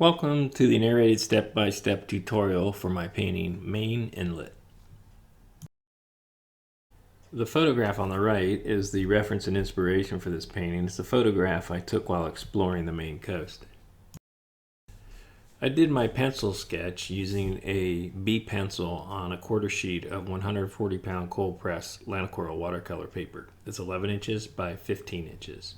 Welcome to the narrated step-by-step tutorial for my painting Maine Inlet. The photograph on the right is the reference and inspiration for this painting. It's a photograph I took while exploring the Maine coast. I did my pencil sketch using a B pencil on a quarter sheet of 140-pound cold press linocoral watercolor paper. It's 11 inches by 15 inches.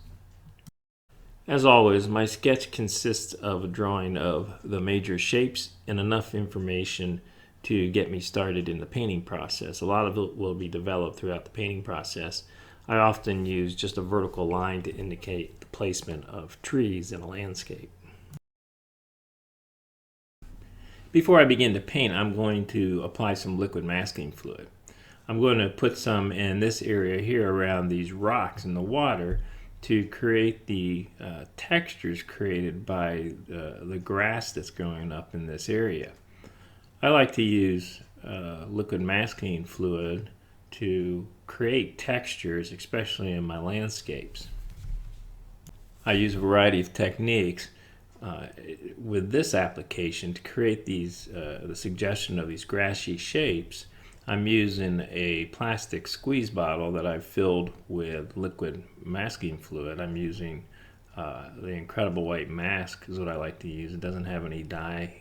As always, my sketch consists of a drawing of the major shapes and enough information to get me started in the painting process. A lot of it will be developed throughout the painting process. I often use just a vertical line to indicate the placement of trees in a landscape. Before I begin to paint, I'm going to apply some liquid masking fluid. I'm going to put some in this area here around these rocks in the water to create the textures created by the grass that's growing up in this area. I like to use liquid masking fluid to create textures, especially in my landscapes. I use a variety of techniques with this application to create these the suggestion of these grassy shapes. I'm using a plastic squeeze bottle that I've filled with liquid masking fluid. I'm using the Incredible White Mask is what I like to use. It doesn't have any dye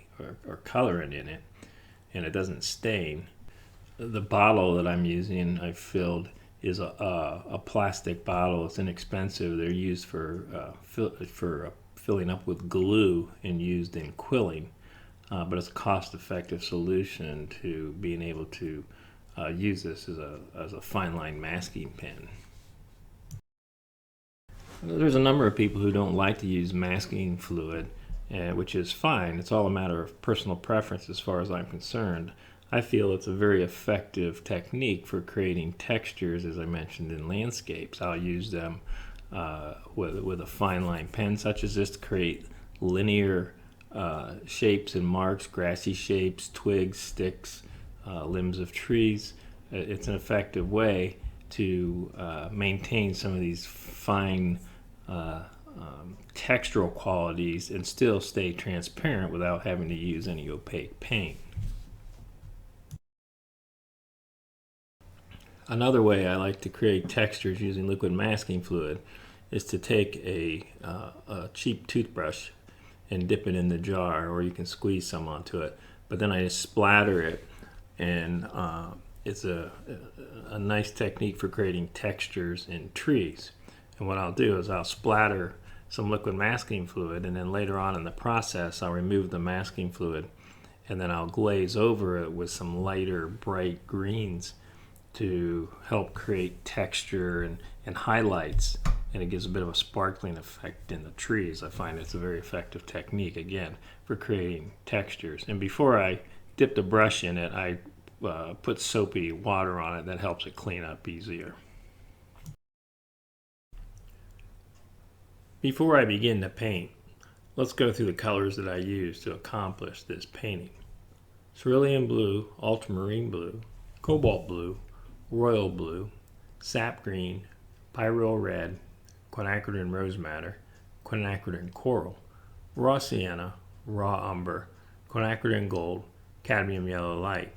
or coloring in it, and it doesn't stain. The bottle that I'm using, I've filled, is a plastic bottle. It's inexpensive. They're used for filling up with glue and used in quilling. But it's a cost-effective solution to being able to use this as a fine line masking pen. There's a number of people who don't like to use masking fluid, which is fine. It's all a matter of personal preference as far as I'm concerned. I feel it's a very effective technique for creating textures, as I mentioned, in landscapes. I'll use them with a fine line pen such as this to create linear shapes and marks, grassy shapes, twigs, sticks, limbs of trees. It's an effective way to maintain some of these fine textural qualities and still stay transparent without having to use any opaque paint. Another way I like to create textures using liquid masking fluid is to take a cheap toothbrush and dip it in the jar, or you can squeeze some onto it, but then I just splatter it, and it's a nice technique for creating textures in trees. And what I'll do is I'll splatter some liquid masking fluid, and then later on in the process I'll remove the masking fluid, and then I'll glaze over it with some lighter bright greens to help create texture and highlights, and it gives a bit of a sparkling effect in the trees. I find it's a very effective technique, again, for creating textures. And before I dip the brush in it, I put soapy water on it. That helps it clean up easier. Before I begin to paint, let's go through the colors that I use to accomplish this painting. Cerulean blue, ultramarine blue, cobalt blue, royal blue, sap green, pyrrole red, quinacridone rose madder, quinacridone coral, raw sienna, raw umber, quinacridone gold, cadmium yellow light.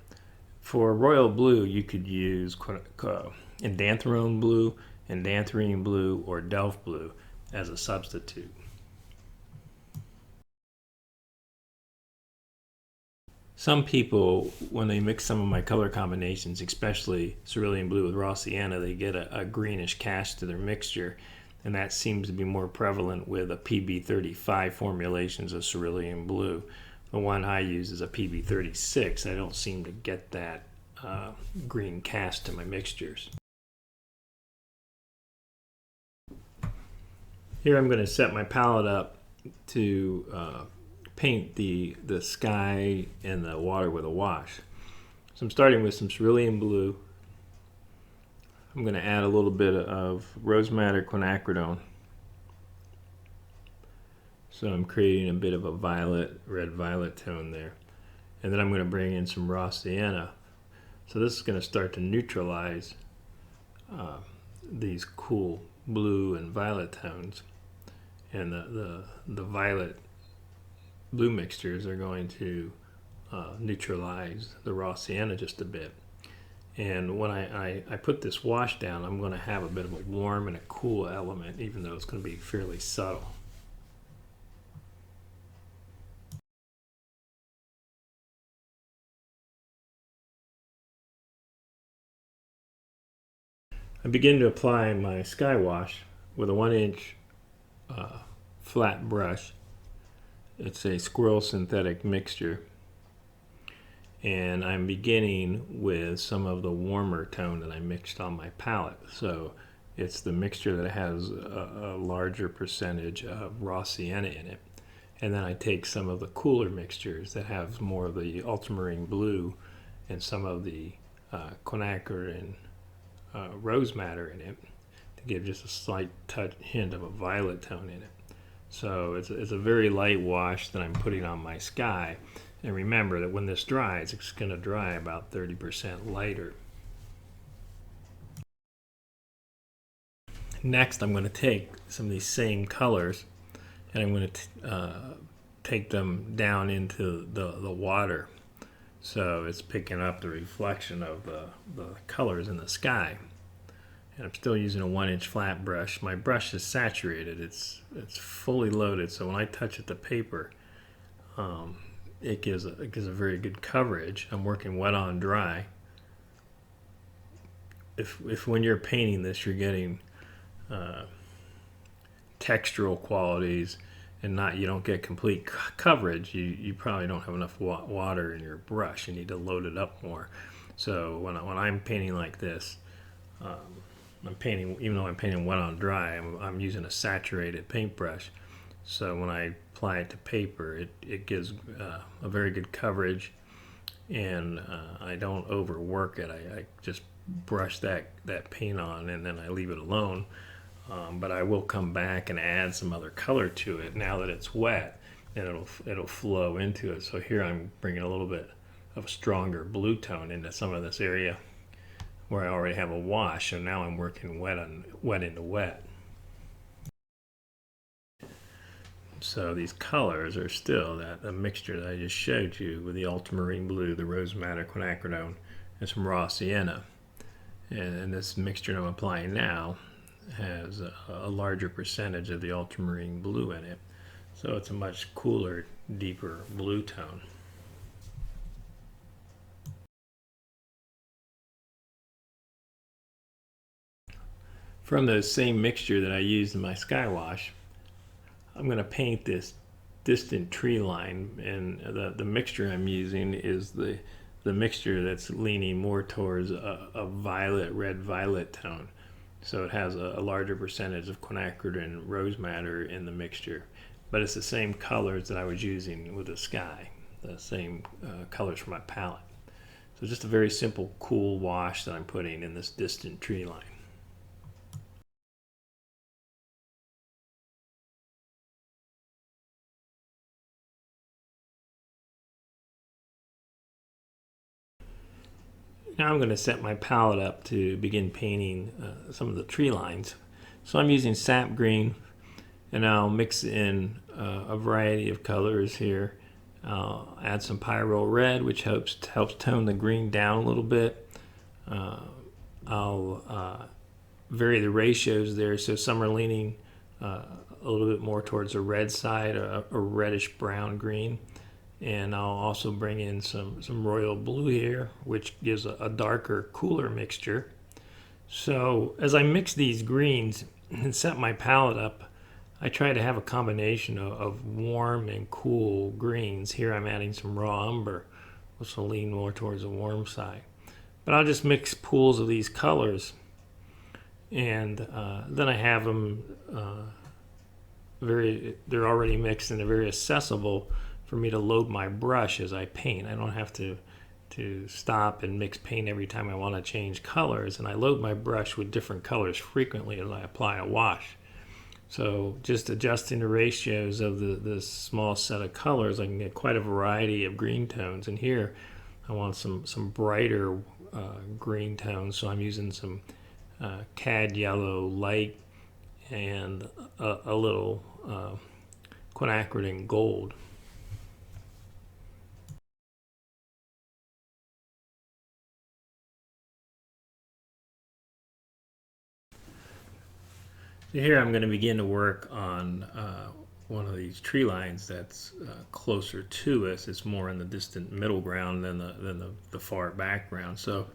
For royal blue, you could use indanthrone blue, indanthrene blue, or delft blue as a substitute. Some people, when they mix some of my color combinations, especially cerulean blue with raw sienna, they get a greenish cast to their mixture, and that seems to be more prevalent with a PB35 formulations of cerulean blue. The one I use is a PB36. I don't seem to get that green cast to my mixtures. Here I'm going to set my palette up to paint the sky and the water with a wash. So I'm starting with some cerulean blue. I'm going to add a little bit of rose madder quinacridone. So I'm creating a bit of a violet, red-violet tone there. And then I'm going to bring in some raw sienna. So this is going to start to neutralize these cool blue and violet tones. And the violet blue mixtures are going to neutralize the raw sienna just a bit. And when I put this wash down, I'm going to have a bit of a warm and a cool element, even though it's going to be fairly subtle. I begin to apply my sky wash with a 1-inch flat brush. It's a squirrel synthetic mixture. And I'm beginning with some of the warmer tone that I mixed on my palette. So it's the mixture that has a larger percentage of raw sienna in it. And then I take some of the cooler mixtures that have more of the ultramarine blue and some of the quinacridone rose madder in it to give just a slight hint of a violet tone in it. So it's a very light wash that I'm putting on my sky. And remember that when this dries, it's going to dry about 30% lighter. Next, I'm going to take some of these same colors and I'm going to take them down into the water. So it's picking up the reflection of the colors in the sky. And I'm still using a 1-inch flat brush. My brush is saturated. It's fully loaded, so when I touch it to paper, it gives a very good coverage. I'm working wet on dry. If when you're painting this, you're getting textural qualities and you don't get complete coverage, you probably don't have enough water in your brush. You need to load it up more. So when I'm painting like this, even though I'm painting wet on dry, I'm using a saturated paintbrush. So when I apply it to paper, it gives a very good coverage, and I don't overwork it. I just brush that paint on and then I leave it alone. But I will come back and add some other color to it now that it's wet, and it'll flow into it. So here I'm bringing a little bit of a stronger blue tone into some of this area where I already have a wash, and now I'm working wet into wet. So these colors are still a mixture that I just showed you with the ultramarine blue, the rose madder, quinacridone, and some raw sienna. And this mixture I'm applying now has a larger percentage of the ultramarine blue in it. So it's a much cooler, deeper blue tone. From the same mixture that I used in my sky wash, I'm going to paint this distant tree line, and the mixture I'm using is the mixture that's leaning more towards a red-violet tone. So it has a larger percentage of quinacridone rose madder in the mixture. But it's the same colors that I was using with the sky, the same colors from my palette. So just a very simple, cool wash that I'm putting in this distant tree line. Now I'm going to set my palette up to begin painting some of the tree lines. So I'm using sap green, and I'll mix in a variety of colors here. I'll add some pyro red, which helps tone the green down a little bit. I'll vary the ratios there, so some are leaning a little bit more towards the red side, a reddish brown green. And I'll also bring in some royal blue here, which gives a darker, cooler mixture. So as I mix these greens and set my palette up, I try to have a combination of warm and cool greens. Here I'm adding some raw umber, which will lean more towards the warm side. But I'll just mix pools of these colors, and then I have them they're already mixed and they're very accessible for me to load my brush as I paint. I don't have to stop and mix paint every time I want to change colors, and I load my brush with different colors frequently as I apply a wash. So just adjusting the ratios of this small set of colors, I can get quite a variety of green tones. And here I want some brighter green tones, so I'm using some cad yellow light and a little quinacridone gold. So here I'm going to begin to work on one of these tree lines that's closer to us. It's more in the distant middle ground than the far background. So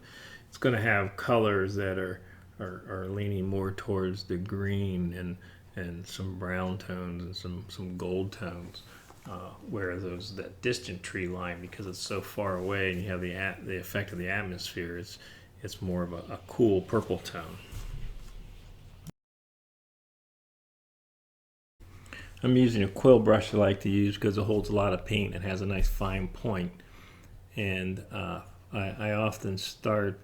it's going to have colors that are leaning more towards the green and some brown tones and some gold tones. Whereas that distant tree line, because it's so far away and you have the effect of the atmosphere, it's more of a cool purple tone. I'm using a quill brush I like to use because it holds a lot of paint and has a nice fine point. And I often start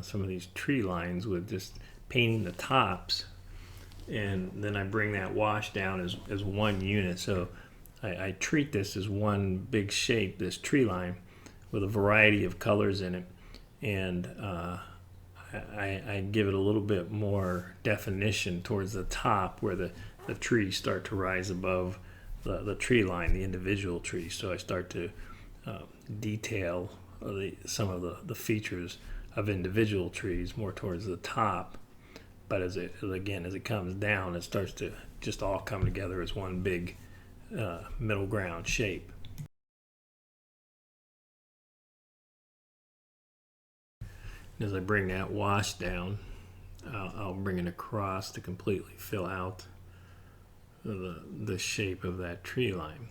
some of these tree lines with just painting the tops, and then I bring that wash down as one unit. So I treat this as one big shape, this tree line, with a variety of colors in it. And I give it a little bit more definition towards the top where the trees start to rise above the tree line, the individual trees. So I start to detail some of the features of individual trees more towards the top. But as it comes down, it starts to just all come together as one big middle ground shape. As I bring that wash down, I'll bring it across to completely fill out the shape of that tree line.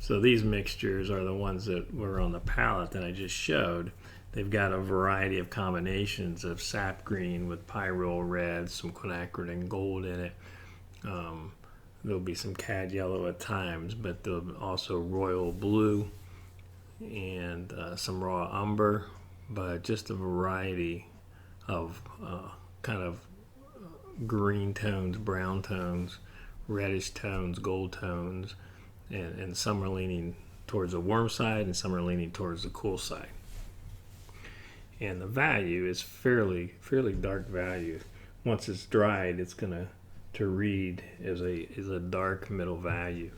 So these mixtures are the ones that were on the palette that I just showed. They've got a variety of combinations of sap green with pyrrole red, some quinacridone gold in it. There'll be some cad yellow at times, but there'll be also royal blue and some raw umber, but just a variety of kind of green tones, brown tones, reddish tones, gold tones, and some are leaning towards the warm side and some are leaning towards the cool side. And the value is fairly dark value. Once it's dried, it's going to read as a dark middle value.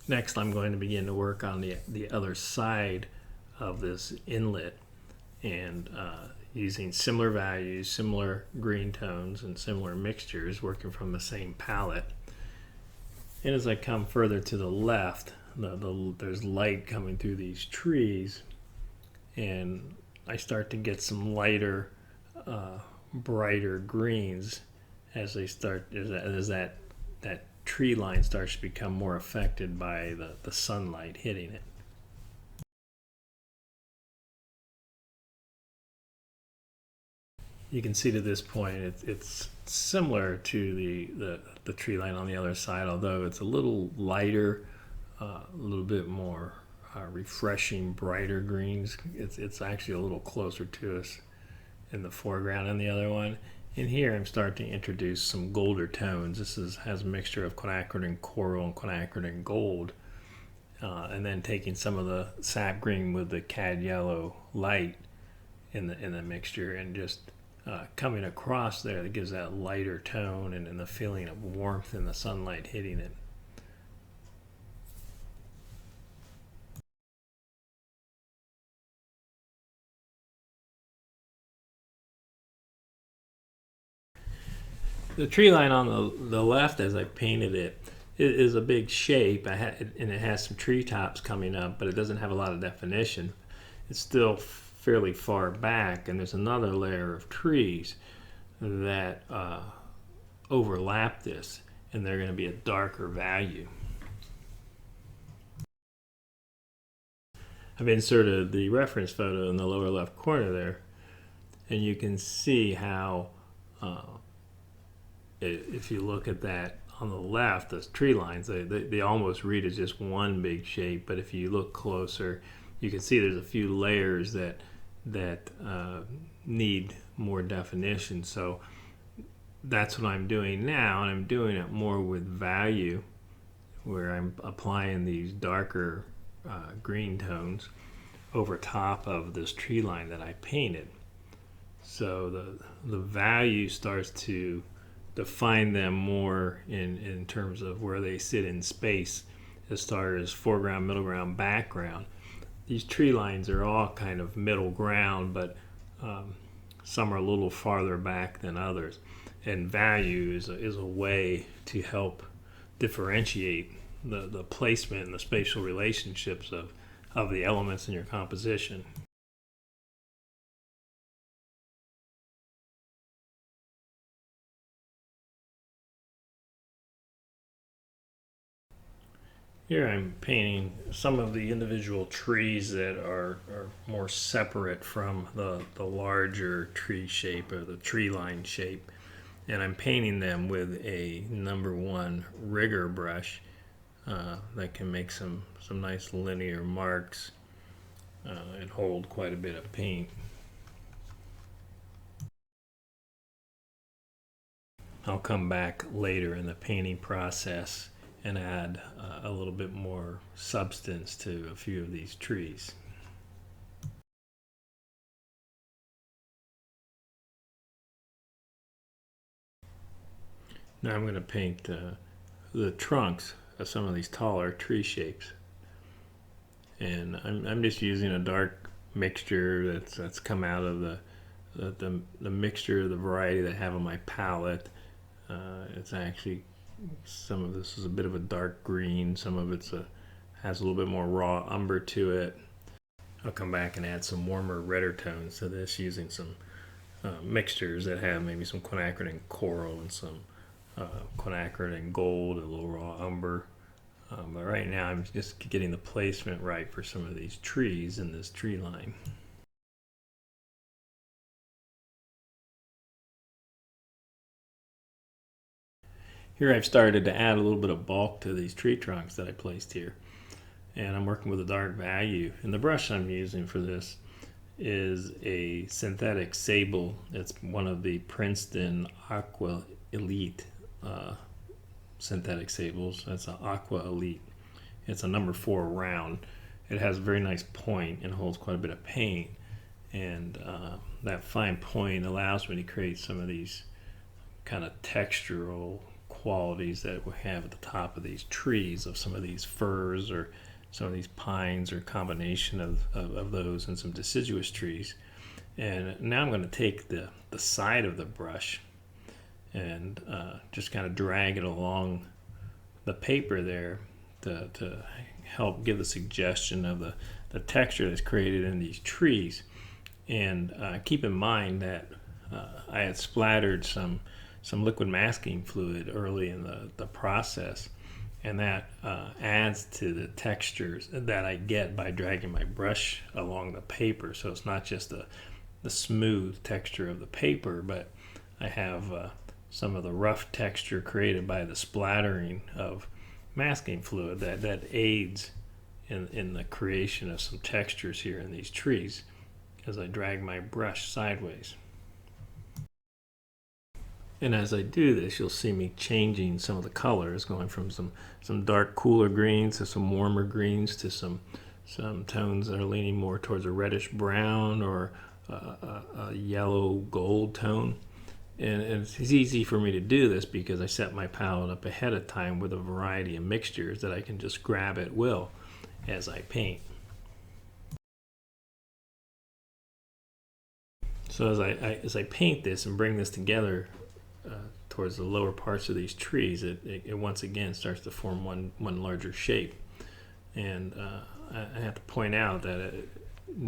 Next, I'm going to begin to work on the other side of this inlet, and using similar values, similar green tones, and similar mixtures, working from the same palette. And as I come further to the left, there's light coming through these trees, and I start to get some lighter, brighter greens as that tree line starts to become more affected by the sunlight hitting it. You can see to this point it's similar to the tree line on the other side, although it's a little lighter, a little bit more refreshing, brighter greens. It's actually a little closer to us in the foreground than the other one. And here I'm starting to introduce some golder tones. This has a mixture of quinacridone coral and quinacridone gold, and then taking some of the sap green with the cad yellow light in the mixture, and just coming across there that gives that lighter tone and the feeling of warmth and the sunlight hitting it. The tree line on the left, as I painted it, is a big shape, and it has some treetops coming up, but it doesn't have a lot of definition. It's still fairly far back, and there's another layer of trees that overlap this, and they're going to be a darker value. I've inserted the reference photo in the lower left corner there, and you can see how if you look at that on the left, those tree lines, they almost read as just one big shape, but if you look closer, you can see there's a few layers that need more definition. So that's what I'm doing now, and I'm doing it more with value, where I'm applying these darker green tones over top of this tree line that I painted. So the value starts to define them more in terms of where they sit in space as far as foreground, middle ground, background. These tree lines are all kind of middle ground, but Some are a little farther back than others. And value is a way to help differentiate the placement and the spatial relationships of the elements in your composition. Here I'm painting some of the individual trees that are more separate from the larger tree shape or the tree line shape. And I'm painting them with a #1 rigger brush that can make some nice linear marks and hold quite a bit of paint. I'll come back later in the painting process and add a little bit more substance to a few of these trees. Now I'm going to paint the trunks of some of these taller tree shapes. And I'm just using a dark mixture that's come out of the mixture, the variety that I have on my palette. It's actually, some of this is a bit of a dark green, some of it has a little bit more raw umber to it. I'll come back and add some warmer, redder tones to this using some mixtures that have maybe some quinacridone coral and some quinacridone gold, a little raw umber. But right now I'm just getting the placement right for some of these trees in this tree line. Here I've started to add a little bit of bulk to these tree trunks that I placed here. And I'm working with a dark value. And the brush I'm using for this is a synthetic sable. It's one of the Princeton Aqua Elite synthetic sables. That's an Aqua Elite. It's a #4 round. It has a very nice point and holds quite a bit of paint. And that fine point allows me to create some of these kind of textural qualities that we have at the top of these trees, of some of these firs or some of these pines, or combination of those and some deciduous trees. And now I'm going to take the side of the brush and just kind of drag it along the paper there to help give the suggestion of the texture that's created in these trees. And keep in mind that I had splattered some liquid masking fluid early in the process, and that adds to the textures that I get by dragging my brush along the paper. So it's not just the smooth texture of the paper, but I have some of the rough texture created by the splattering of masking fluid that aids in the creation of some textures here in these trees as I drag my brush sideways. And as I do this, you'll see me changing some of the colors, going from some dark, cooler greens to some warmer greens to some tones that are leaning more towards a reddish brown or a yellow gold tone. And it's easy for me to do this because I set my palette up ahead of time with a variety of mixtures that I can just grab at will as I paint. So as I paint this and bring this together towards the lower parts of these trees, it once again starts to form one larger shape. And I have to point out that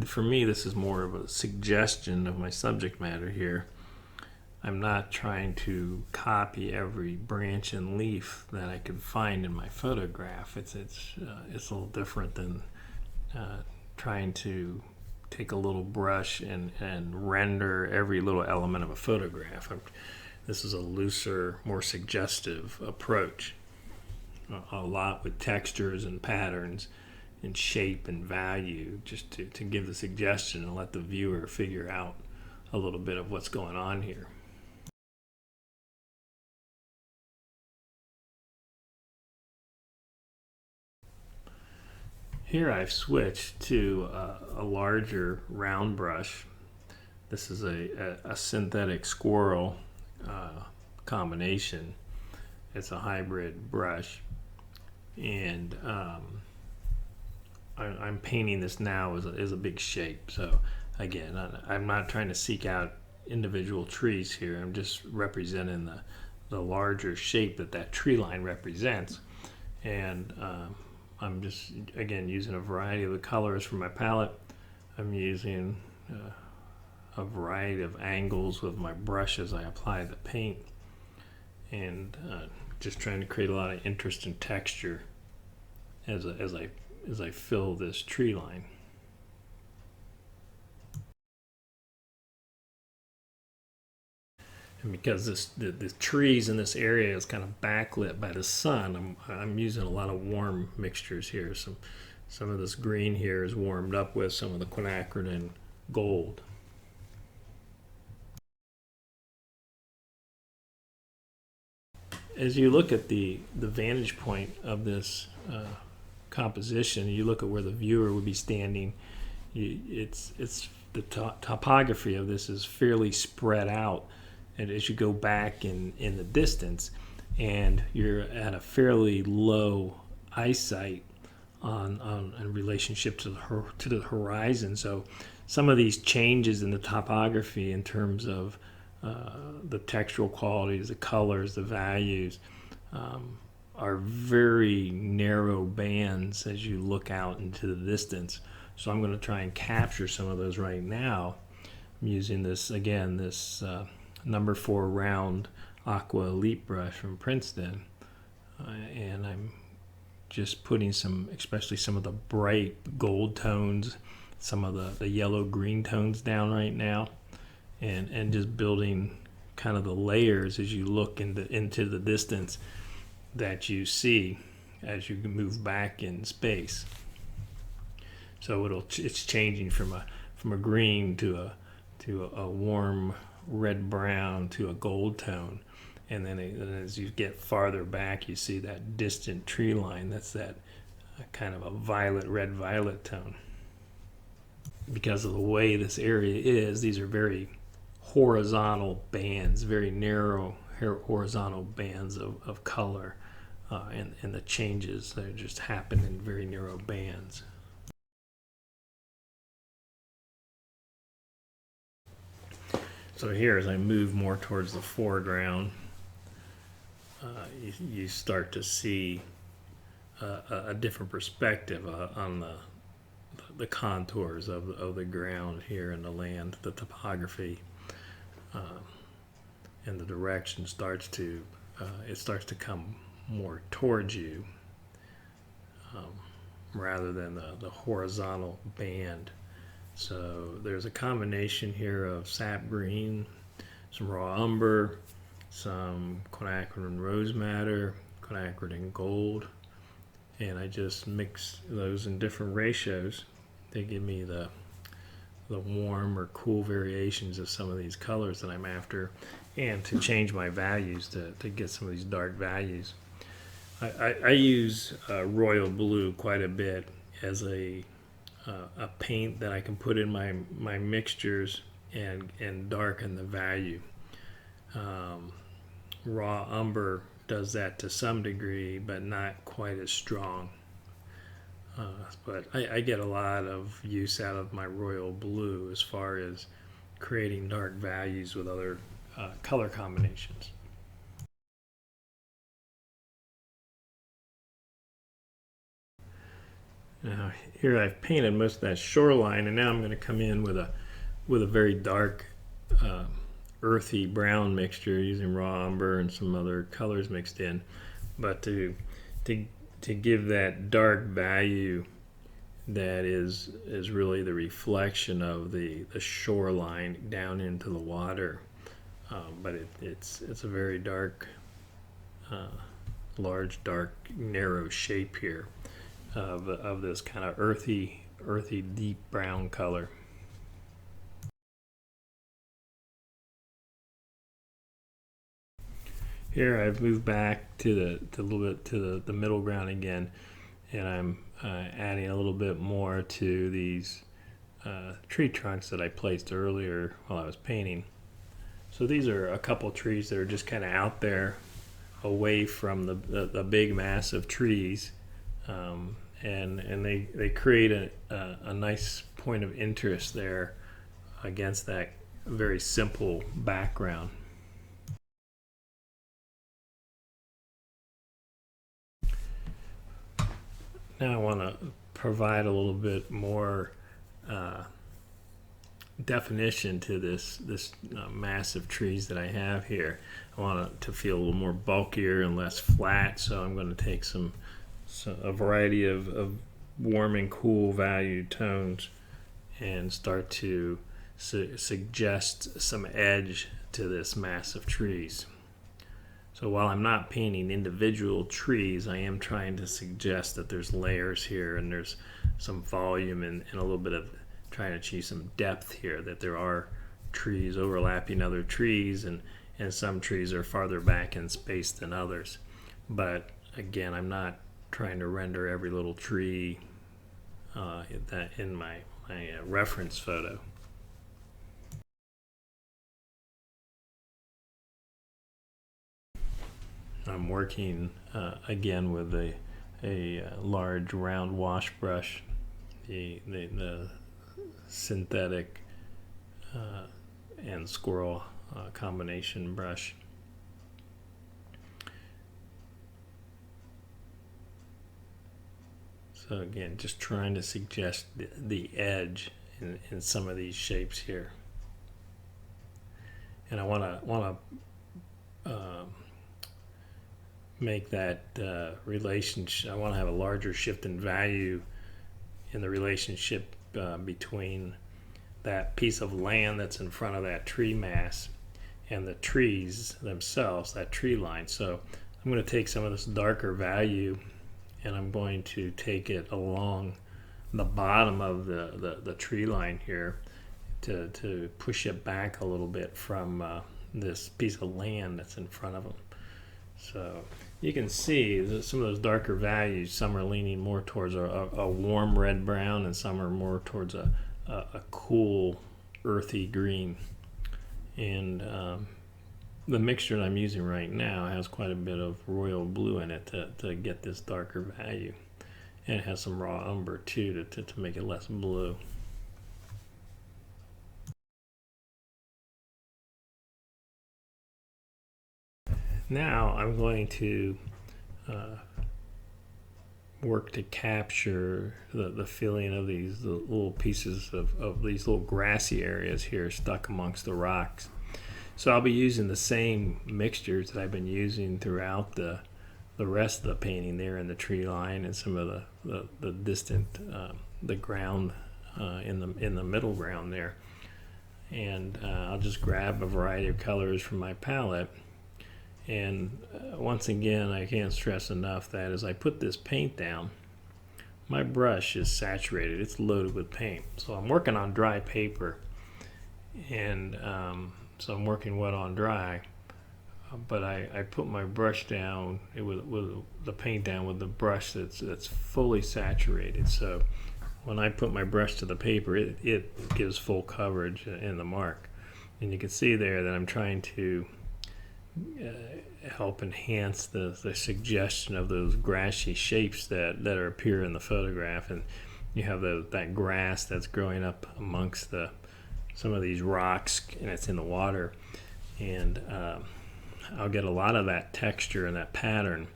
for me, this is more of a suggestion of my subject matter here. I'm not trying to copy every branch and leaf that I could find in my photograph. It's a little different than trying to take a little brush and render every little element of a photograph. This is a looser, more suggestive approach. A lot with textures and patterns and shape and value, just to give the suggestion and let the viewer figure out a little bit of what's going on here. Here I've switched to a larger round brush. This is a synthetic squirrel combination. It's a hybrid brush, and I'm painting this now as a big shape. So again, I'm not trying to seek out individual trees here. I'm just representing the larger shape that tree line represents. And I'm just, again, using a variety of the colors from my palette. I'm using a variety of angles with my brush as I apply the paint, and just trying to create a lot of interest and texture as I fill this tree line. And because the trees in this area is kind of backlit by the sun, I'm using a lot of warm mixtures here. Some of this green here is warmed up with some of the quinacridone gold. As you look at the vantage point of this composition, you look at where the viewer would be standing. It's the topography of this is fairly spread out, and as you go back in the distance, and you're at a fairly low eyesight in relationship to the horizon. So some of these changes in the topography in terms of the textural qualities, the colors, the values, are very narrow bands as you look out into the distance. So I'm going to try and capture some of those right now. I'm using this, again, this number 4 round Aqua Elite brush from Princeton, and I'm just putting especially some of the bright gold tones, some of the yellow green tones down right now, and just building kind of the layers as you look into the distance that you see as you move back in space. So it's changing from a green to a warm red brown to a gold tone, and then as you get farther back, you see that distant tree line. That's that kind of a red violet tone. Because of the way this area is, these are very horizontal bands, very narrow horizontal bands of color, and the changes that just happen in very narrow bands. So here, as I move more towards the foreground, you start to see a different perspective on the contours of the ground here in the land, the topography, and the direction starts to come more towards you, rather than the horizontal band. So there's a combination here of sap green, some raw umber, some quinacridone rose madder, quinacridone gold, and I just mix those in different ratios. They give me the warm or cool variations of some of these colors that I'm after, and to change my values to get some of these dark values. I use royal blue quite a bit as a paint that I can put in my mixtures and darken the value. Raw umber does that to some degree, but not quite as strong. But I get a lot of use out of my royal blue as far as creating dark values with other color combinations. Now here I've painted most of that shoreline, and now I'm going to come in with a very dark earthy brown mixture using raw umber and some other colors mixed in, but to give that dark value that is really the reflection of the shoreline down into the water, but it's a very dark, large, dark, narrow shape here of this kind of earthy, deep brown color. Here I've moved back to a little bit to the middle ground again, and I'm adding a little bit more to these tree trunks that I placed earlier while I was painting. So these are a couple trees that are just kind of out there away from the big mass of trees, and they create a nice point of interest there against that very simple background. Now I want to provide a little bit more definition to this mass of trees that I have here. I want it to feel a little more bulkier and less flat, so I'm going to take a variety of warm and cool value tones and start to suggest some edge to this mass of trees. So while I'm not painting individual trees, I am trying to suggest that there's layers here and there's some volume and a little bit of trying to achieve some depth here, that there are trees overlapping other trees, and some trees are farther back in space than others. But again, I'm not trying to render every little tree in my reference photo. I'm working again with a large round wash brush, the synthetic and squirrel combination brush. So again, just trying to suggest the edge in some of these shapes here. And I want to make that relationship. I want to have a larger shift in value in the relationship between that piece of land that's in front of that tree mass and the trees themselves, that tree line. So I'm going to take some of this darker value and I'm going to take it along the bottom of the tree line here to push it back a little bit from this piece of land that's in front of them. So you can see that some of those darker values, some are leaning more towards a warm red brown and some are more towards a cool earthy green. And the mixture that I'm using right now has quite a bit of royal blue in it to get this darker value. And it has some raw umber too to make it less blue. Now I'm going to work to capture the feeling of these little pieces of these little grassy areas here stuck amongst the rocks. So I'll be using the same mixtures that I've been using throughout the rest of the painting there in the tree line and some of the distant the ground in the middle ground there. And I'll just grab a variety of colors from my palette. And once again, I can't stress enough that as I put this paint down, my brush is saturated. It's loaded with paint. So I'm working on dry paper, and so I'm working wet on dry. But I put my brush down with the paint down with the brush that's fully saturated. So when I put my brush to the paper, it gives full coverage in the mark. And you can see there that I'm trying to help enhance the suggestion of those grassy shapes that appear in the photograph. And you have that grass that's growing up amongst some of these rocks, and it's in the water. And I'll get a lot of that texture and that pattern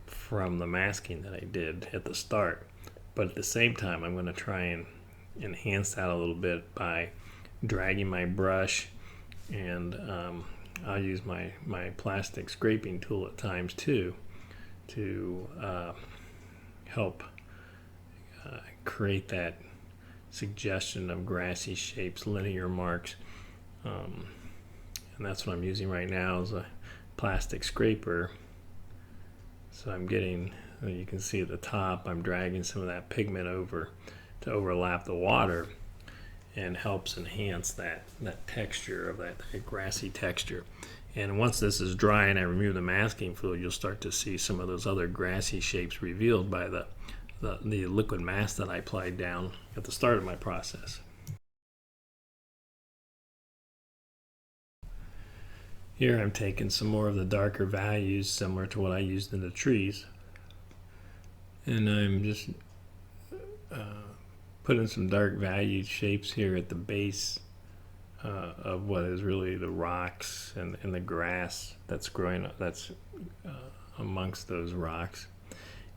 from the masking that I did at the start. But at the same time, I'm going to try and enhance that a little bit by dragging my brush, and I'll use my plastic scraping tool at times too to help create that suggestion of grassy shapes, linear marks. And that's what I'm using right now is a plastic scraper. So I'm getting, you can see at the top, I'm dragging some of that pigment over to overlap the water, and helps enhance that texture of that grassy texture. And once this is dry and I remove the masking fluid, you'll start to see some of those other grassy shapes revealed by the liquid mask that I applied down at the start of my process. Here I'm taking some more of the darker values similar to what I used in the trees, and I'm just putting some dark valued shapes here at the base of what is really the rocks and the grass that's growing, that's amongst those rocks.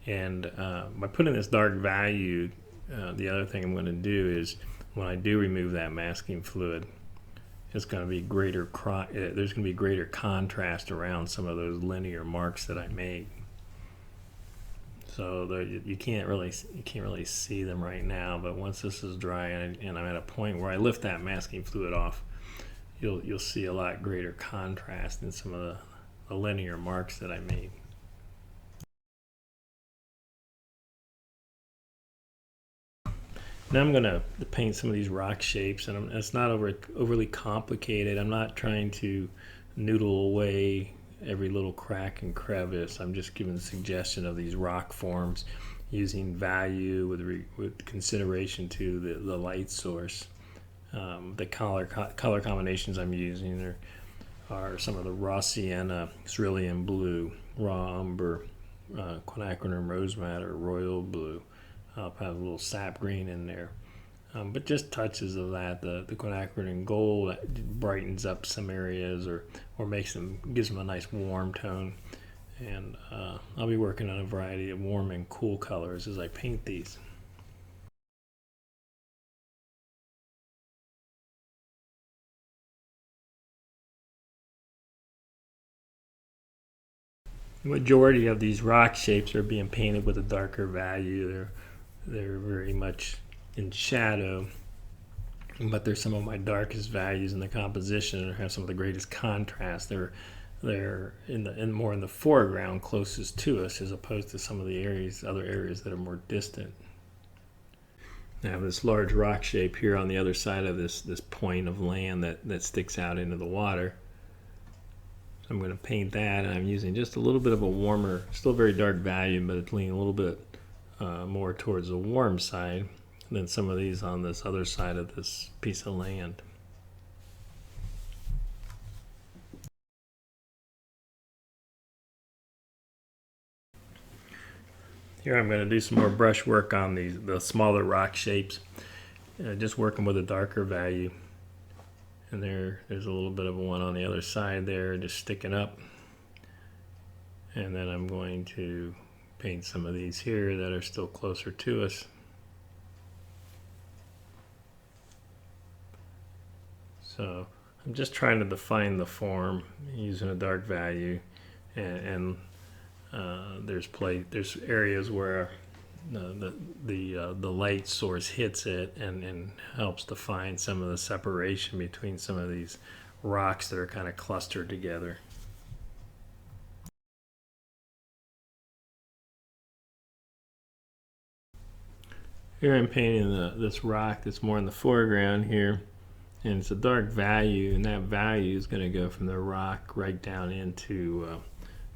And by putting this dark value, the other thing I'm going to do is when I do remove that masking fluid, it's going to be there's going to be greater contrast around some of those linear marks that I made. So you can't really see them right now, but once this is dry and I'm at a point where I lift that masking fluid off, you'll see a lot greater contrast in some of the linear marks that I made. Now I'm going to paint some of these rock shapes, and it's not overly complicated. I'm not trying to noodle away every little crack and crevice. I'm just giving a suggestion of these rock forms using value with consideration to the light source. The color combinations I'm using are some of the raw sienna, cerulean blue, raw umber, quinacridone rose madder, royal blue. I'll have a little sap green in there, but just touches of that. The quinacridone gold brightens up some areas, or gives them a nice warm tone. And I'll be working on a variety of warm and cool colors as I paint these. The majority of these rock shapes are being painted with a darker value. They're very much in shadow, but they're some of my darkest values in the composition and have some of the greatest contrast. They're more in the foreground, closest to us, as opposed to some of the other areas that are more distant. I have this large rock shape here on the other side of this point of land that sticks out into the water. So I'm going to paint that, and I'm using just a little bit of a warmer, still very dark value, but it's leaning a little bit more towards the warm side than some of these on this other side of this piece of land. Here I'm going to do some more brush work on the smaller rock shapes, just working with a darker value. And there's a little bit of one on the other side there, just sticking up. And then I'm going to paint some of these here that are still closer to us. So I'm just trying to define the form using a dark value, and there's areas where the light source hits it and helps define some of the separation between some of these rocks that are kind of clustered together. Here I'm painting this rock that's more in the foreground here, and it's a dark value, and that value is going to go from the rock right down into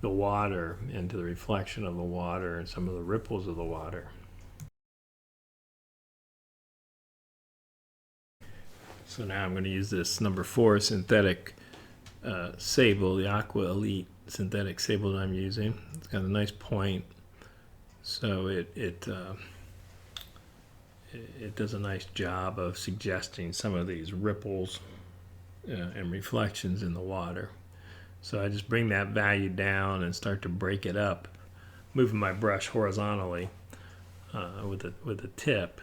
the water, into the reflection of the water and some of the ripples of the water. So now I'm going to use this number 4 synthetic sable, the Aqua Elite synthetic sable that I'm using. It's got a nice point, so it does a nice job of suggesting some of these ripples and reflections in the water. So I just bring that value down and start to break it up, moving my brush horizontally with the tip,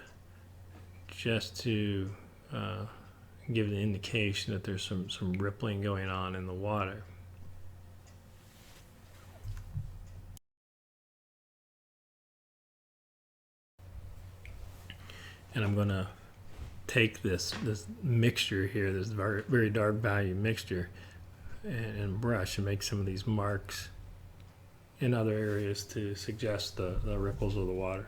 just to give an indication that there's some rippling going on in the water. And I'm going to take this mixture here, this very, very dark value mixture, and brush and make some of these marks in other areas to suggest the ripples of the water.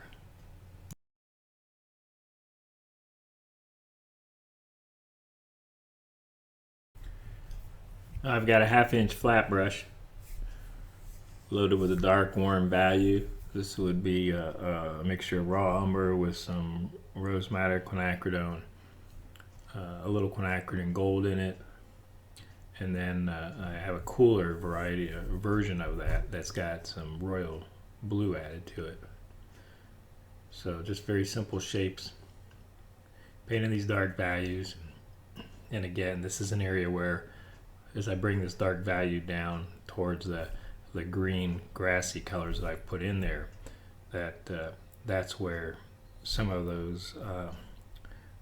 I've got a 1/2 inch flat brush loaded with a dark warm value. This would be a mixture of raw umber with some rose madder quinacridone, a little quinacridone gold in it, and then I have a cooler version of that's got some royal blue added to it. So just very simple shapes, painting these dark values, And again, this is an area where, as I bring this dark value down towards the green grassy colors that I've put in there, that's where some of those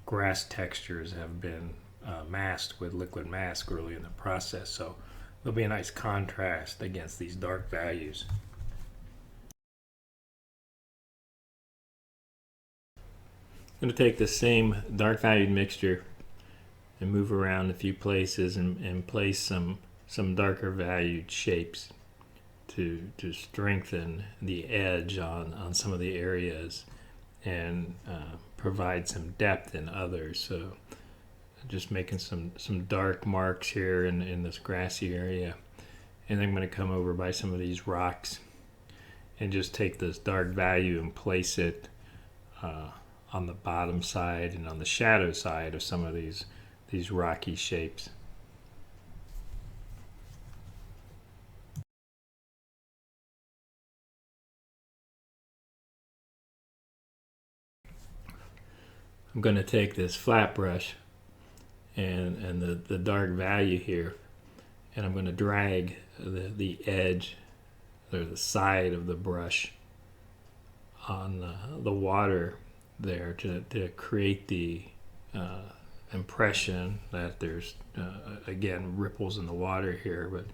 grass textures have been masked with liquid mask early in the process. So there'll be a nice contrast against these dark values. I'm going to take the same dark valued mixture and move around a few places and place some darker valued shapes to strengthen the edge on some of the areas and provide some depth in others. So just making some dark marks here in this grassy area, and then I'm going to come over by some of these rocks and just take this dark value and place it on the bottom side and on the shadow side of some of these rocky shapes. I'm going to take this flat brush and the dark value here, and I'm going to drag the edge or the side of the brush on the water there to create the impression that there's again ripples in the water here, but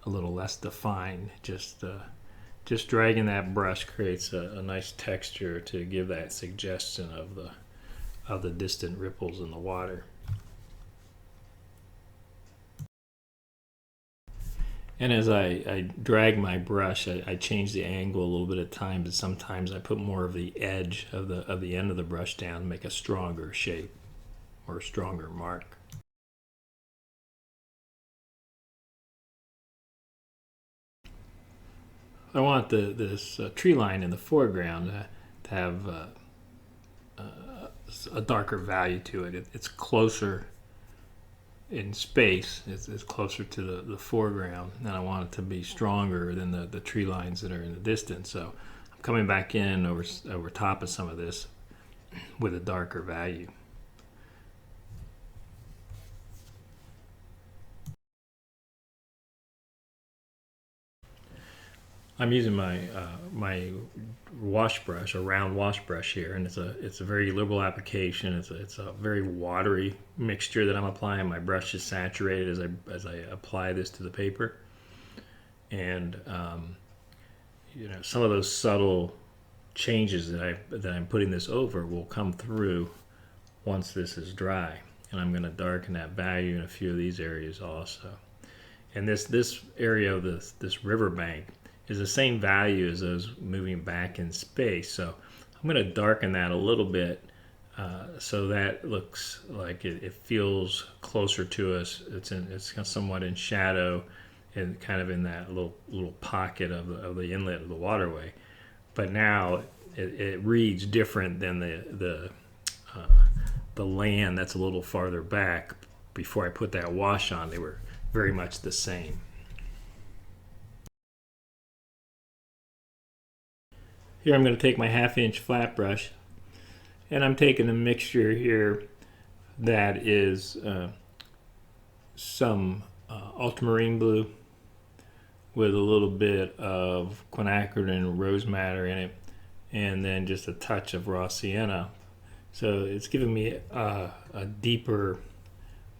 a little less defined. Just dragging that brush creates a nice texture to give that suggestion of the distant ripples in the water. And as I drag my brush, I change the angle a little bit at times, and sometimes I put more of the edge of the end of the brush down to make a stronger shape or a stronger mark. I want this tree line in the foreground to have a darker value to it. It's closer in space, it's closer to the foreground, and I want it to be stronger than the tree lines that are in the distance. So I'm coming back in over top of some of this with a darker value. I'm using my my wash brush, a round wash brush here, and it's a very liberal application. It's a very watery mixture that I'm applying. My brush is saturated as I apply this to the paper, and some of those subtle changes that I'm putting this over will come through once this is dry, and I'm going to darken that value in a few of these areas also. And this area of this riverbank is the same value as those moving back in space. So I'm going to darken that a little bit so that looks like it feels closer to us. It's somewhat in shadow and kind of in that little pocket of the inlet of the waterway. But now it reads different than the land that's a little farther back. Before I put that wash on, they were very much the same. Here I'm going to take my 1/2 inch flat brush, and I'm taking a mixture here that is some ultramarine blue with a little bit of quinacridone rose madder in it, and then just a touch of raw sienna. So it's giving me a deeper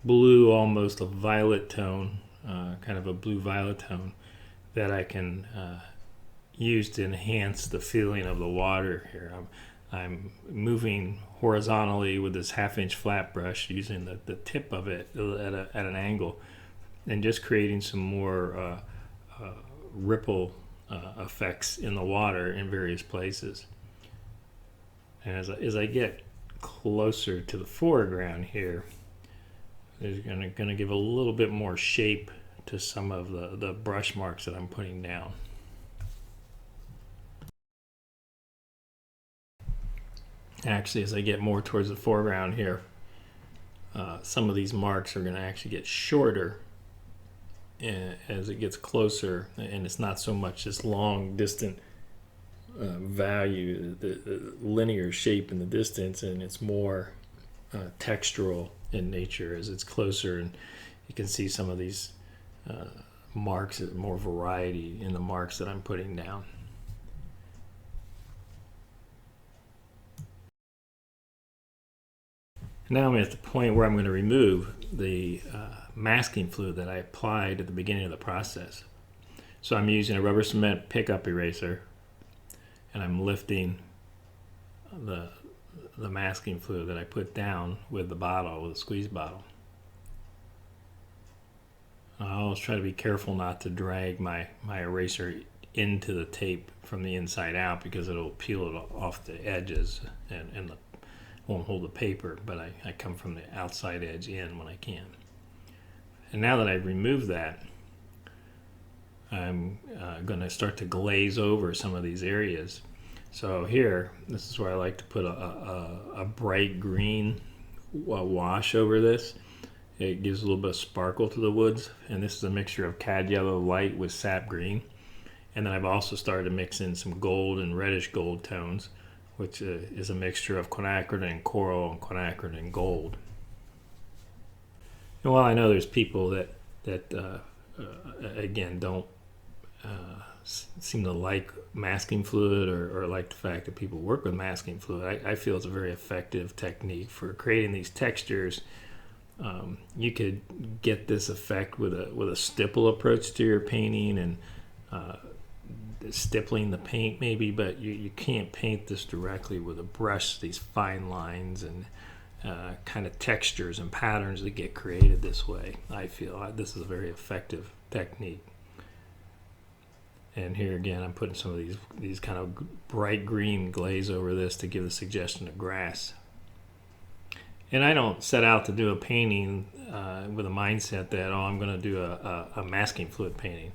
blue, almost a violet tone, kind of a blue-violet tone that I can use to enhance the feeling of the water here. I'm moving horizontally with this 1/2 inch flat brush, using the tip of it at an angle, and just creating some more ripple effects in the water in various places. And as I get closer to the foreground here, there's going to give a little bit more shape to some of the brush marks that I'm putting down. Actually, as I get more towards the foreground here, some of these marks are going to actually get shorter as it gets closer, and it's not so much this long distant value, the linear shape in the distance, and it's more textural in nature as it's closer, and you can see some of these marks, more variety in the marks that I'm putting down. Now I'm at the point where I'm going to remove the masking fluid that I applied at the beginning of the process. So I'm using a rubber cement pickup eraser, and I'm lifting the masking fluid that I put down with the bottle, with the squeeze bottle. I always try to be careful not to drag my eraser into the tape from the inside out, because it'll peel it off the edges and won't hold the paper, but I come from the outside edge in when I can. And now that I've removed that, I'm going to start to glaze over some of these areas. So here, this is where I like to put a bright green wash over this. It gives a little bit of sparkle to the woods, and this is a mixture of cad yellow light with sap green. And then I've also started to mix in some gold and reddish gold tones, which is a mixture of quinacridone coral and quinacridone gold. And while I know there's people that again don't seem to like masking fluid, or like the fact that people work with masking fluid, I feel it's a very effective technique for creating these textures. You could get this effect with a stipple approach to your painting, and stippling the paint maybe, but you can't paint this directly with a brush, these fine lines and kind of textures and patterns that get created this way. I feel this is a very effective technique. And here again, I'm putting some of these kind of bright green glaze over this to give the suggestion of grass. And I don't set out to do a painting with a mindset that, oh, I'm going to do a masking fluid painting.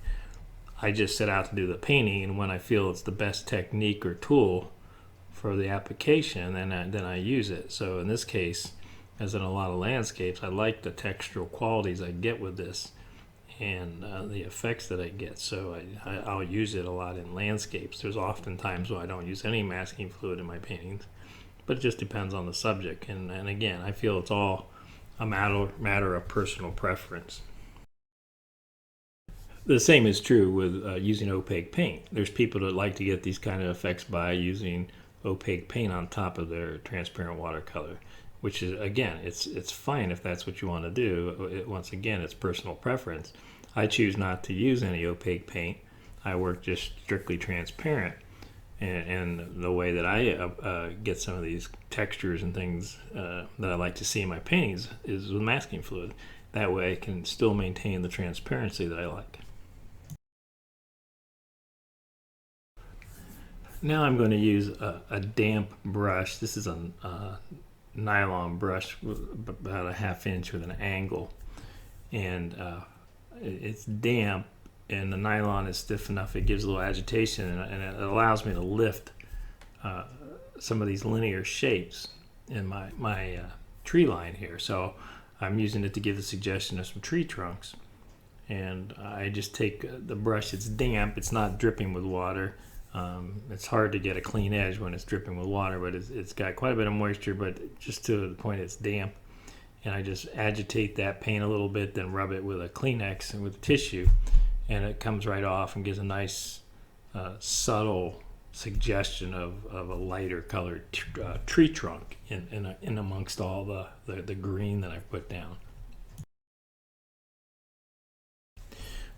I just set out to do the painting, and when I feel it's the best technique or tool for the application, then I use it. So in this case, as in a lot of landscapes, I like the textural qualities I get with this, and the effects that I get. So I'll use it a lot in landscapes. There's often times where I don't use any masking fluid in my paintings, but it just depends on the subject. And again, I feel it's all a matter of personal preference. The same is true with using opaque paint. There's people that like to get these kind of effects by using opaque paint on top of their transparent watercolor, which is, again, it's fine if that's what you want to do. Once again, it's personal preference. I choose not to use any opaque paint. I work just strictly transparent, and the way that I get some of these textures and things that I like to see in my paintings is with masking fluid. That way I can still maintain the transparency that I like. Now I'm going to use a damp brush. This is a nylon brush about a 1/2 inch with an angle, and it's damp, and the nylon is stiff enough it gives a little agitation, and it allows me to lift some of these linear shapes in my tree line here. So I'm using it to give the suggestion of some tree trunks, and I just take the brush. It's damp, it's not dripping with water. It's hard to get a clean edge when it's dripping with water, but it's got quite a bit of moisture, but just to the point it's damp. And I just agitate that paint a little bit, then rub it with a Kleenex and with tissue, and it comes right off and gives a nice subtle suggestion of a lighter colored tree trunk in amongst all the green that I've put down.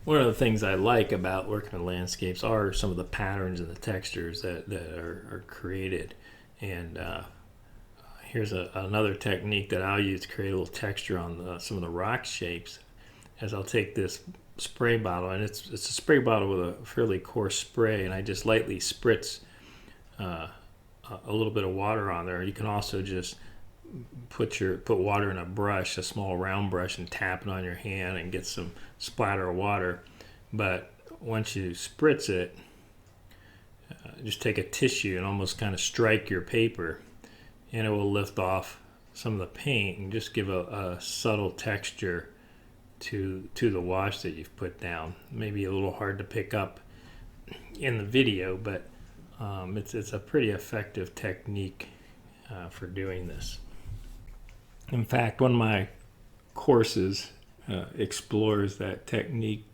One of the things I like about working with landscapes are some of the patterns and the textures that are created. And here's another technique that I'll use to create a little texture on some of the rock shapes. As I'll take this spray bottle, and it's a spray bottle with a fairly coarse spray, and I just lightly spritz a little bit of water on there. You can also just put water in a brush, a small round brush, and tap it on your hand and get some splatter of water. But once you spritz it, just take a tissue and almost kind of strike your paper, and it will lift off some of the paint and just give a subtle texture to the wash that you've put down. Maybe a little hard to pick up in the video, but it's a pretty effective technique for doing this. In fact, one of my courses explores that technique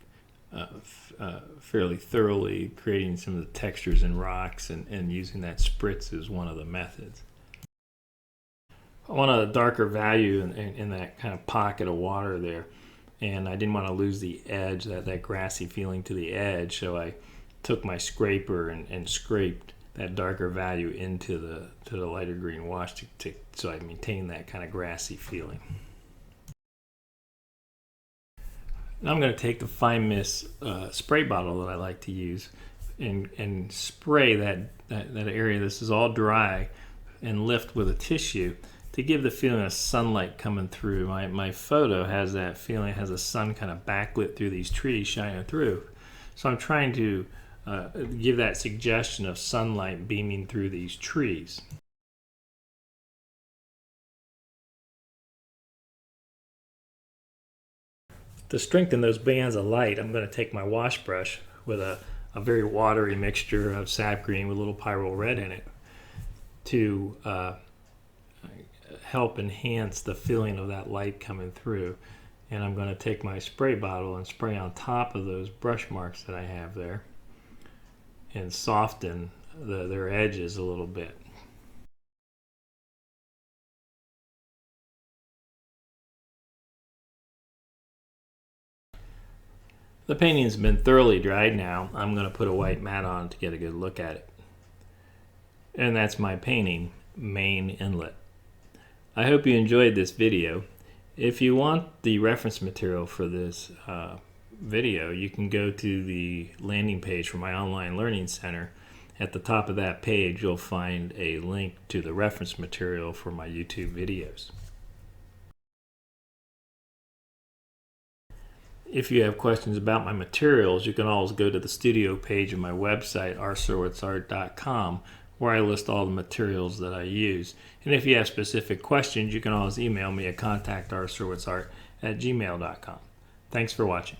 fairly thoroughly, creating some of the textures in rocks and using that spritz as one of the methods. I wanted a darker value in that kind of pocket of water there, and I didn't want to lose the edge, that grassy feeling to the edge, so I took my scraper and scraped that darker value into the lighter green wash so I maintain that kind of grassy feeling. Now I'm going to take the fine mist spray bottle that I like to use and spray that area. This is all dry, and lift with a tissue to give the feeling of sunlight coming through. My photo has that feeling. It has the sun kind of backlit through these trees shining through. So I'm trying to give that suggestion of sunlight beaming through these trees. To strengthen those bands of light, I'm going to take my wash brush with a very watery mixture of sap green with a little pyrrole red in it to help enhance the feeling of that light coming through. And I'm going to take my spray bottle and spray on top of those brush marks that I have there and soften their edges a little bit. The painting's been thoroughly dried now. I'm going to put a white mat on to get a good look at it. And that's my painting, Maine Inlet. I hope you enjoyed this video. If you want the reference material for this video, you can go to the landing page for my online learning center. At the top of that page, you'll find a link to the reference material for my YouTube videos. If you have questions about my materials, you can always go to the studio page of my website, rsurwitzart.com, where I list all the materials that I use. And if you have specific questions, you can always email me at contact@rsurwitzart@gmail.com. Thanks for watching.